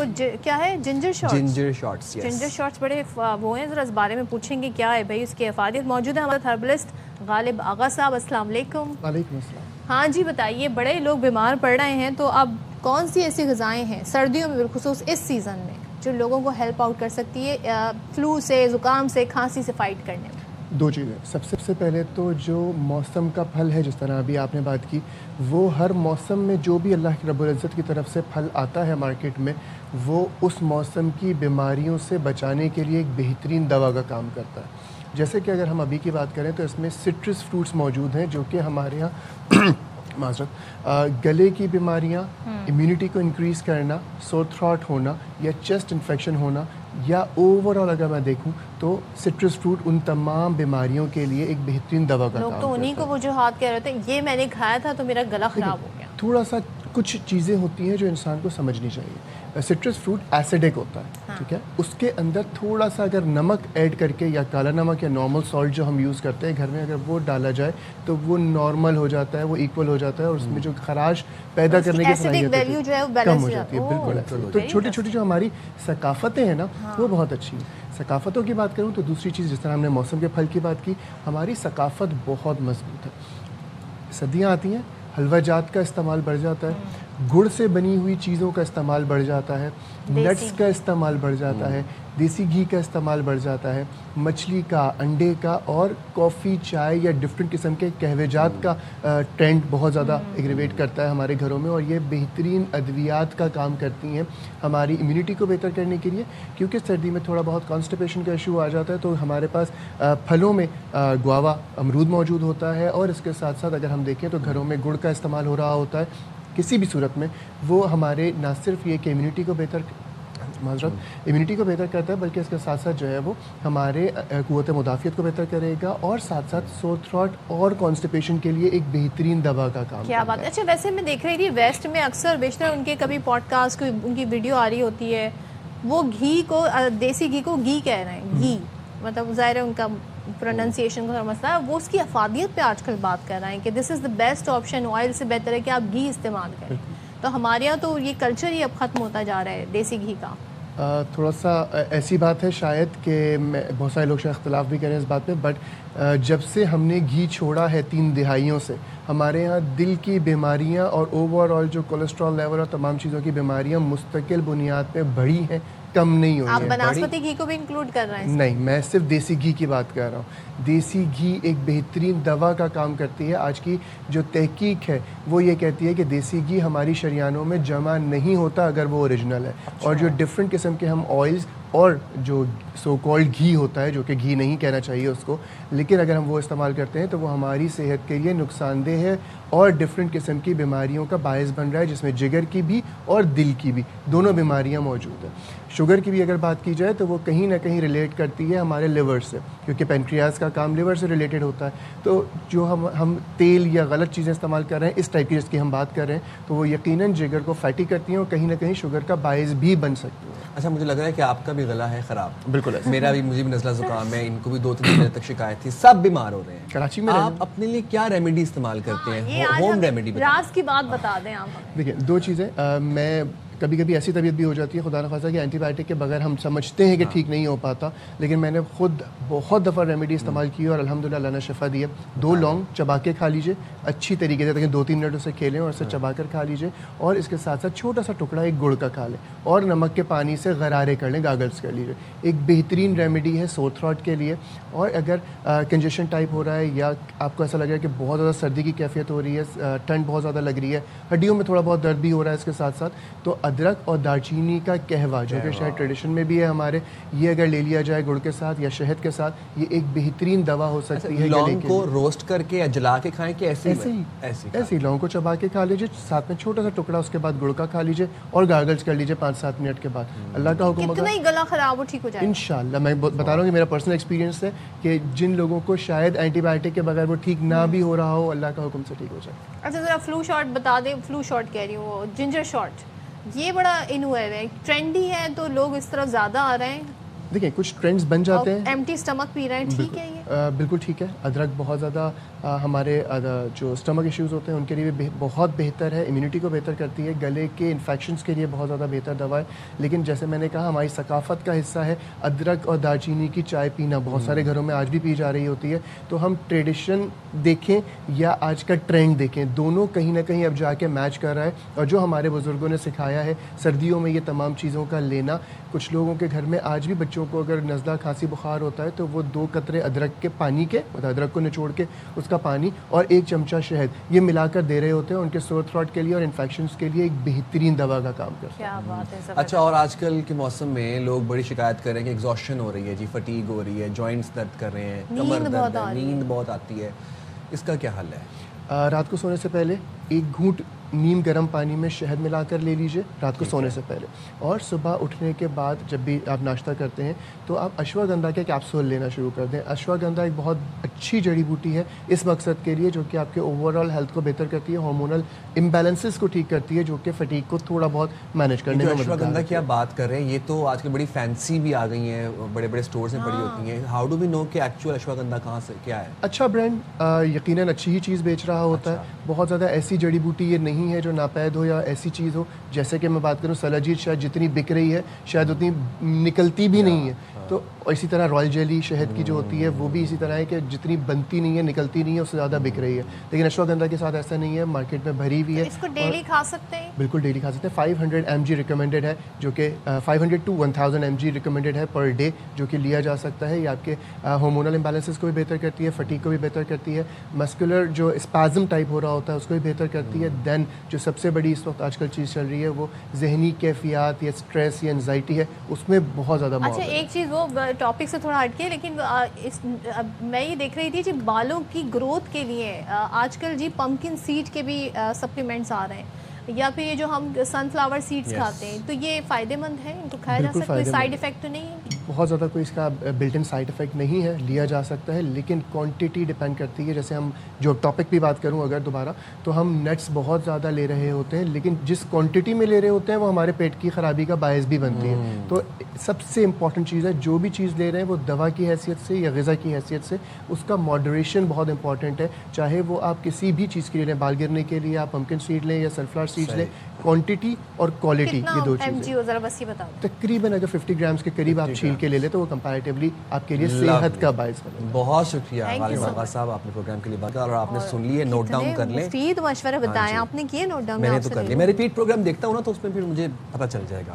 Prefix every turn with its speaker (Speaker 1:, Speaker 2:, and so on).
Speaker 1: वो क्या है, ginger shots?
Speaker 2: Ginger shots, yes.
Speaker 1: Ginger shots बड़े वो हैं, ज़रा इस बारे में पूछेंगे क्या है भाई उसकी अफादियत। मौजूद है हमारे हर्बलिस्ट गालिब आगा साहब। अस्सलाम वालेकुम।
Speaker 3: वालेकुम अस्सलाम।
Speaker 1: हाँ जी बताइए, बड़े लोग बीमार पड़ रहे हैं, तो अब कौन सी ऐसी ग़िज़ाएँ हैं सर्दियों में बिलखुसूस इस सीज़न में जो लोगों को हेल्प आउट कर सकती है फ्लू से, ज़ुकाम से, खांसी से फ़ाइट करने में?
Speaker 3: दो चीज़ें। सबसे पहले तो जो मौसम का फल है, जिस तरह अभी आपने बात की, वो हर मौसम में जो भी अल्लाह की रब्बुल इज़्ज़त की तरफ से फल आता है मार्केट में, वो उस मौसम की बीमारियों से बचाने के लिए एक बेहतरीन दवा का काम करता है। जैसे कि अगर हम अभी की बात करें तो इसमें सिट्रस फ्रूट्स मौजूद हैं जो कि हमारे यहाँ माज़रत गले की बीमारियाँ, इम्यूनिटी को इंक्रीज़ करना, सोर थ्रॉट होना या चेस्ट इन्फेक्शन होना, या ओवरऑल अगर मैं देखूं तो सिट्रस फ्रूट उन तमाम बीमारियों के लिए एक बेहतरीन दवा का काम करता है।
Speaker 1: लोग तो उन्हीं को वो जो हाथ कह रहे थे, ये मैंने खाया था तो मेरा गला ख़राब हो गया।
Speaker 3: थोड़ा सा कुछ चीज़ें होती हैं जो इंसान को समझनी चाहिए। सिट्रस फ्रूट एसिडिक होता है,
Speaker 1: हाँ।
Speaker 3: ठीक है। उसके अंदर थोड़ा सा अगर नमक ऐड करके, या काला नमक या नॉर्मल सॉल्ट जो हम यूज़ करते हैं घर में, अगर वो डाला जाए तो वो नॉर्मल हो जाता है, वो इक्वल हो जाता है और उसमें जो खराश पैदा करने की
Speaker 1: एसिडिक वैल्यू जो है वो
Speaker 3: कम
Speaker 1: बैलेंस
Speaker 3: हो जाती है। बिल्कुल। तो छोटी छोटी जो हमारी सकाफ़तें हैं ना, वो बहुत अच्छी हैं। सकाफ़तों की बात करूँ तो दूसरी चीज़, जिस तरह हमने मौसम के फल की बात की, हमारी सकाफ़त बहुत मजबूत है। सर्दियाँ आती हैं, हलवा जात का इस्तेमाल बढ़ जाता है, गुड़ से बनी हुई चीज़ों का इस्तेमाल बढ़ जाता है, नट्स का इस्तेमाल बढ़ जाता है, देसी घी का इस्तेमाल बढ़ जाता है, मछली का, अंडे का, और कॉफ़ी, चाय या डिफरेंट किस्म के कहवेजात का ट्रेंड बहुत ज़्यादा एग्रीवेट करता है हमारे घरों में, और ये बेहतरीन अद्वियात का काम करती हैं हमारी इम्यूनिटी को बेहतर करने के लिए। क्योंकि सर्दी में थोड़ा बहुत कॉन्स्टिपेशन का इशू आ जाता है, तो हमारे पास फलों में गुआवा, अमरूद मौजूद होता है, और इसके साथ साथ अगर हम देखें तो घरों में गुड़ का इस्तेमाल हो रहा होता है। किसी भी सूरत में वो हमारे ना सिर्फ ये कि इम्यूनिटी को बेहतर करता है, बल्कि इसके साथ साथ जो है वो हमारे क़ुव्वत मुदाफ़ियत को बेहतर करेगा, और साथ साथ सोर थ्रॉट और कॉन्स्टिपेशन के लिए एक बेहतरीन दवा का काम
Speaker 1: क्या बात है। अच्छा, वैसे मैं देख रही थी वेस्ट में अक्सर बेशतर उनके कभी पॉडकास्ट कोई उनकी वीडियो आ रही होती है, वो घी को, देसी घी को घी कह रहे हैं, घी मतलब ज़ाहिर है उनका प्रोनाउंसिएशन का मसला है, वो उसकी अफादियत पे आजकल बात कर रहे हैं कि this is the best option, oil से बेहतर है कि आप घी इस्तेमाल करें। तो हमारे यहाँ तो ये कल्चर ही अब ख़त्म होता जा रहा है देसी घी का।
Speaker 3: थोड़ा सा ऐसी बात है शायद कि बहुत सारे लोग शायद इख्तलाफ भी करें इस बात पे, बट जब से हमने घी छोड़ा है 3 दिहाइयों से, हमारे यहाँ दिल की बीमारियाँ और ओवरऑल जो कोलेस्ट्रॉल लेवल और तमाम चीज़ों की बीमारियाँ मुस्तकिल बुनियाद पे बढ़ी हैं, कम नहीं हुई
Speaker 1: आप
Speaker 3: है।
Speaker 1: बनास्पति घी को भी इंक्लूड कर रहे हैं?
Speaker 3: नहीं, मैं सिर्फ देसी घी की बात कर रहा हूँ। देसी घी एक बेहतरीन दवा का काम करती है। आज की जो तहकीक है वो ये कहती है कि देसी घी हमारी शरियानों में जमा नहीं होता अगर वो ओरिजिनल है। और जो डिफरेंट किस्म के हम ऑयल्स और जो सो कॉल्ड घी होता है, जो कि घी नहीं कहना चाहिए उसको, लेकिन अगर हम वो इस्तेमाल करते हैं तो वो हमारी सेहत के लिए नुकसानदेह है और डिफरेंट किस्म की बीमारियों का बायस बन रहा है, जिसमें जिगर की भी और दिल की भी दोनों बीमारियां मौजूद हैं। शुगर की भी अगर बात की जाए तो वो कहीं ना कहीं रिलेट करती है हमारे लिवर से, क्योंकि पेनक्रियाज का काम लिवर से रिलेटेड होता है। तो जो हम तेल या गलत चीज़ें इस्तेमाल कर रहे हैं इस टाइप की जिसकी हम बात कर रहे हैं, तो वो यकीनन जिगर को फैटी करती हैं और कहीं ना कहीं शुगर का बायस भी बन सकती है।
Speaker 2: अच्छा, मुझे लग रहा है कि आपका भी गला है ख़राब।
Speaker 3: बिल्कुल
Speaker 2: मेरा भी, मुझे भी नज़ला ज़ुकाम है, इनको भी 2-3 महीने तक शिकायत थी, सब बीमार हो रहे हैं।
Speaker 3: कराची में
Speaker 2: आप अपने लिए क्या रेमेडी इस्तेमाल करते हैं? होम रेमेडी
Speaker 1: राज की बात बता दें आप।
Speaker 3: देखिए, 2 चीज़ें, मैं कभी कभी ऐसी तबीयत भी हो जाती है खुदा न खासा कि एंटीबायोटिक के बगैर हम समझते हैं कि ठीक नहीं हो पाता, लेकिन मैंने खुद बहुत दफ़ा रेमेडी इस्तेमाल की और अल्हम्दुलिल्लाह अल्लाह ने शिफा दी है। 2 लौंग चबा के खा लीजिए अच्छी तरीके से, लेकिन 2-3 मिनट उसे खेलें और उसे चबा कर खा लीजिए, और इसके साथ साथ छोटा सा टुकड़ा एक गुड़ का खा लें और नमक के पानी से गरारे कर लें, गागल्स कर लीजिए। एक बेहतरीन रेमेडी है सोर थ्रॉट के लिए। और अगर कंजेशन टाइप हो रहा है या आपको ऐसा लग रहा है कि बहुत ज़्यादा सर्दी की कैफियत हो रही है, ठंड बहुत ज़्यादा लग रही है, हड्डियों में थोड़ा बहुत दर्द भी हो रहा है इसके साथ साथ, तो अदरक और दालचीनी का कहवा, जो कि शायद ट्रेडिशन में भी है हमारे, ये अगर ले लिया जाए गुड़ के साथ या शहद के साथ, ये एक बेहतरीन दवा हो सकती है।
Speaker 2: लौंग को रोस्ट करके या जला के खाएं कि ऐसे ही
Speaker 3: लौंग को चबा के खा लीजिए, साथ में छोटा सा टुकड़ा उसके बाद गुड़ का खा लीजिए और गार्गल्स कर लीजिए 5-7 मिनट के बाद। अल्लाह का हुक्म,
Speaker 1: कितना ही गला खराब हो ठीक हो जाएगा
Speaker 3: इंशाल्लाह। मैं बता रहा हूँ कि मेरा पर्सनल एक्सपीरियंस है कि जिन लोगों को शायद एंटीबायोटिक के बगैर वो ठीक ना भी हो रहा हो, अल्लाह का हुक्म से ठीक हो जाए।
Speaker 1: अच्छा, ज़रा फ्लू शॉट बता दें। फ्लू शॉट कह रही हूँ, जिंजर शॉट, ये बड़ा इन हुआ है, ट्रेंडी है तो लोग इस तरफ ज़्यादा आ रहे हैं।
Speaker 3: देखिए कुछ ट्रेंड्स बन जाते हैं।
Speaker 1: एम्प्टी स्टमक पी रहे हैं, ठीक है ये?
Speaker 3: बिल्कुल ठीक है। अदरक बहुत ज़्यादा हमारे जो स्टमक इश्यूज़ होते हैं उनके लिए भी बहुत बेहतर है, इम्यूनिटी को बेहतर करती है, गले के इन्फेक्शंस के लिए बहुत ज़्यादा बेहतर दवा है। लेकिन जैसे मैंने कहा हमारी सकाफ़त का हिस्सा है अदरक और दालचीनी की चाय पीना, बहुत सारे घरों में आज भी पी जा रही होती है। तो हम ट्रेडिशन देखें या आज का ट्रेंड देखें, दोनों कहीं ना कहीं अब जाके मैच कर रहा है। और जो हमारे बुज़ुर्गों ने सिखाया है सर्दियों में ये तमाम चीज़ों का लेना, कुछ लोगों के घर में आज भी बच्चों को अगर नज़ला खांसी बुखार होता है तो वो 2 कतरे अदरक के पानी के, मतलब अदरक को निचोड़ के उसका पानी और 1 चमचा शहद ये मिलाकर दे रहे होते हैं। उनके सोर थ्रोट के लिए और इन्फेक्शंस के लिए एक बेहतरीन दवा का काम करता है।
Speaker 1: क्या बात है,
Speaker 2: अच्छा, और आजकल के मौसम में लोग बड़ी शिकायत कर रहे हैं कि एग्जॉस्शन हो रही है जी, फटीग हो रही है, जॉइंट्स दर्द कर रहे हैं,
Speaker 1: नींद
Speaker 2: कमर
Speaker 1: बहुत
Speaker 2: दर्द
Speaker 1: आ
Speaker 2: है,
Speaker 1: रही है।
Speaker 2: नींद बहुत आती है, इसका क्या हल है?
Speaker 3: रात को सोने से पहले 1 घूंट नीम गर्म पानी में शहद मिलाकर ले लीजिए रात को सोने से पहले। और सुबह उठने के बाद जब भी आप नाश्ता करते हैं तो आप अश्वगंधा के कैप्सूल लेना शुरू कर दें। अश्वगंधा एक बहुत अच्छी जड़ी बूटी है इस मकसद के लिए, जो कि आपके ओवरऑल हेल्थ को बेहतर करती है, हार्मोनल इम्बैलेंसेस को ठीक करती है, जो कि फटीग को थोड़ा बहुत मैनेज करने में मदद
Speaker 2: अश्वगंधा
Speaker 3: करती
Speaker 2: की
Speaker 3: है।
Speaker 2: आप बात कर रहे हैं, ये तो आजकल बड़ी फैंसी भी आ गई हैं, बड़े बड़े स्टोर्स में पड़ी होती हैं। हाउ डू वी नो कि एक्चुअल अश्वगंधा कहाँ से क्या है?
Speaker 3: अच्छा ब्रांड यकीनन अच्छी ही चीज़ बेच रहा होता है। बहुत ज़्यादा ऐसी जड़ी बूटी ये नहीं है जो नापैद हो या ऐसी चीज़ हो। जैसे कि मैं बात करूँ सलाजीत शायद जितनी बिक रही है शायद उतनी निकलती भी नहीं है। तो इसी तरह रॉयल जेली शहद की जो होती है वो भी इसी तरह है कि जितनी बनती नहीं है, निकलती नहीं है, उससे ज़्यादा बिक रही है। लेकिन अश्वगंधा के साथ ऐसा नहीं है, मार्केट में भरी हुई है।
Speaker 1: इसको डेली खा सकते हैं?
Speaker 3: बिल्कुल डेली खा सकते हैं। 500 mg रिकमेंडेड है, जो कि 500 to 1000 mg रिकमेंडेड है पर डे, जो कि लिया जा सकता है। ये आपके हार्मोनल इम्बैलेंसेस को भी बेहतर करती है, फटीग को भी बेहतर करती है, मस्कुलर जो स्पैज़म टाइप हो रहा होता है उसको भी बेहतर करती है। देन जो सबसे बड़ी इस वक्त आजकल चीज़ चल रही है वो जहनी कैफियत या स्ट्रेस या एंजाइटी है, उसमें बहुत ज़्यादा
Speaker 1: अच्छा,
Speaker 3: मुआवजा है।
Speaker 1: एक चीज़ वो टॉपिक से थोड़ा हटके, लेकिन मैं ये देख रही थी जी बालों की ग्रोथ के लिए आजकल जी पम्पकिन सीड के भी सप्लीमेंट्स आ रहे हैं, या फिर ये जो हम सनफ्लावर सीड्स
Speaker 2: Yes.
Speaker 1: खाते हैं, तो ये फ़ायदेमंद है, इनको खाया जा
Speaker 3: बिल्कुल
Speaker 1: सकता है,
Speaker 3: फ़ायदेमंद
Speaker 1: साइड
Speaker 3: है।
Speaker 1: इफेक्ट तो नहीं है?
Speaker 3: बहुत ज़्यादा कोई इसका बिल्ट इन साइड इफ़ेक्ट नहीं है, लिया जा सकता है, लेकिन क्वांटिटी डिपेंड करती है। जैसे हम जो टॉपिक भी बात करूं अगर दोबारा, तो हम नट्स बहुत ज़्यादा ले रहे होते हैं, लेकिन जिस क्वांटिटी में ले रहे होते हैं वो हमारे पेट की ख़राबी का बायस भी बनती है। तो सबसे इम्पॉर्टेंट चीज़ है, जो भी चीज़ ले रहे हैं वो दवा की हैसियत से या ग़िज़ा की हैसियत से, उसका मॉडरेशन बहुत इंपॉर्टेंट है। चाहे वो आप किसी भी चीज़ के लिए लें, बाल गिरने के लिए आप पम्पकिन सीड लें या सनफ्लावर सीड्स लें, क्वांटिटी और क्वालिटी
Speaker 1: कितना
Speaker 3: ये 2
Speaker 1: mg
Speaker 3: चीज़ें।
Speaker 1: हो, ज़रा बस ये बताओ।
Speaker 3: तकरीबन अगर 50 ग्राम्स के करीब आप
Speaker 2: 50
Speaker 3: छील के ले लें तो वो कंपैरेटिवली आपके लिए
Speaker 2: Lovely.
Speaker 3: सेहत का बायस बनेगा।
Speaker 2: बहुत शुक्रिया
Speaker 1: Thank you
Speaker 2: Ghalib
Speaker 1: so
Speaker 2: Agha
Speaker 1: much.
Speaker 2: साहब, आपने प्रोग्राम के लिए बात किया और आपने सुन लिए, नोट डाउन कर लें।
Speaker 1: मुफीद मशवरा बताएं
Speaker 2: जी।
Speaker 1: आपने, किए नोट डाउन?
Speaker 2: मैंने तो कर लिया, मैं रिपीट प्रोग्राम देखता हूँ ना तो उसमें फिर मुझे पता चल जाएगा।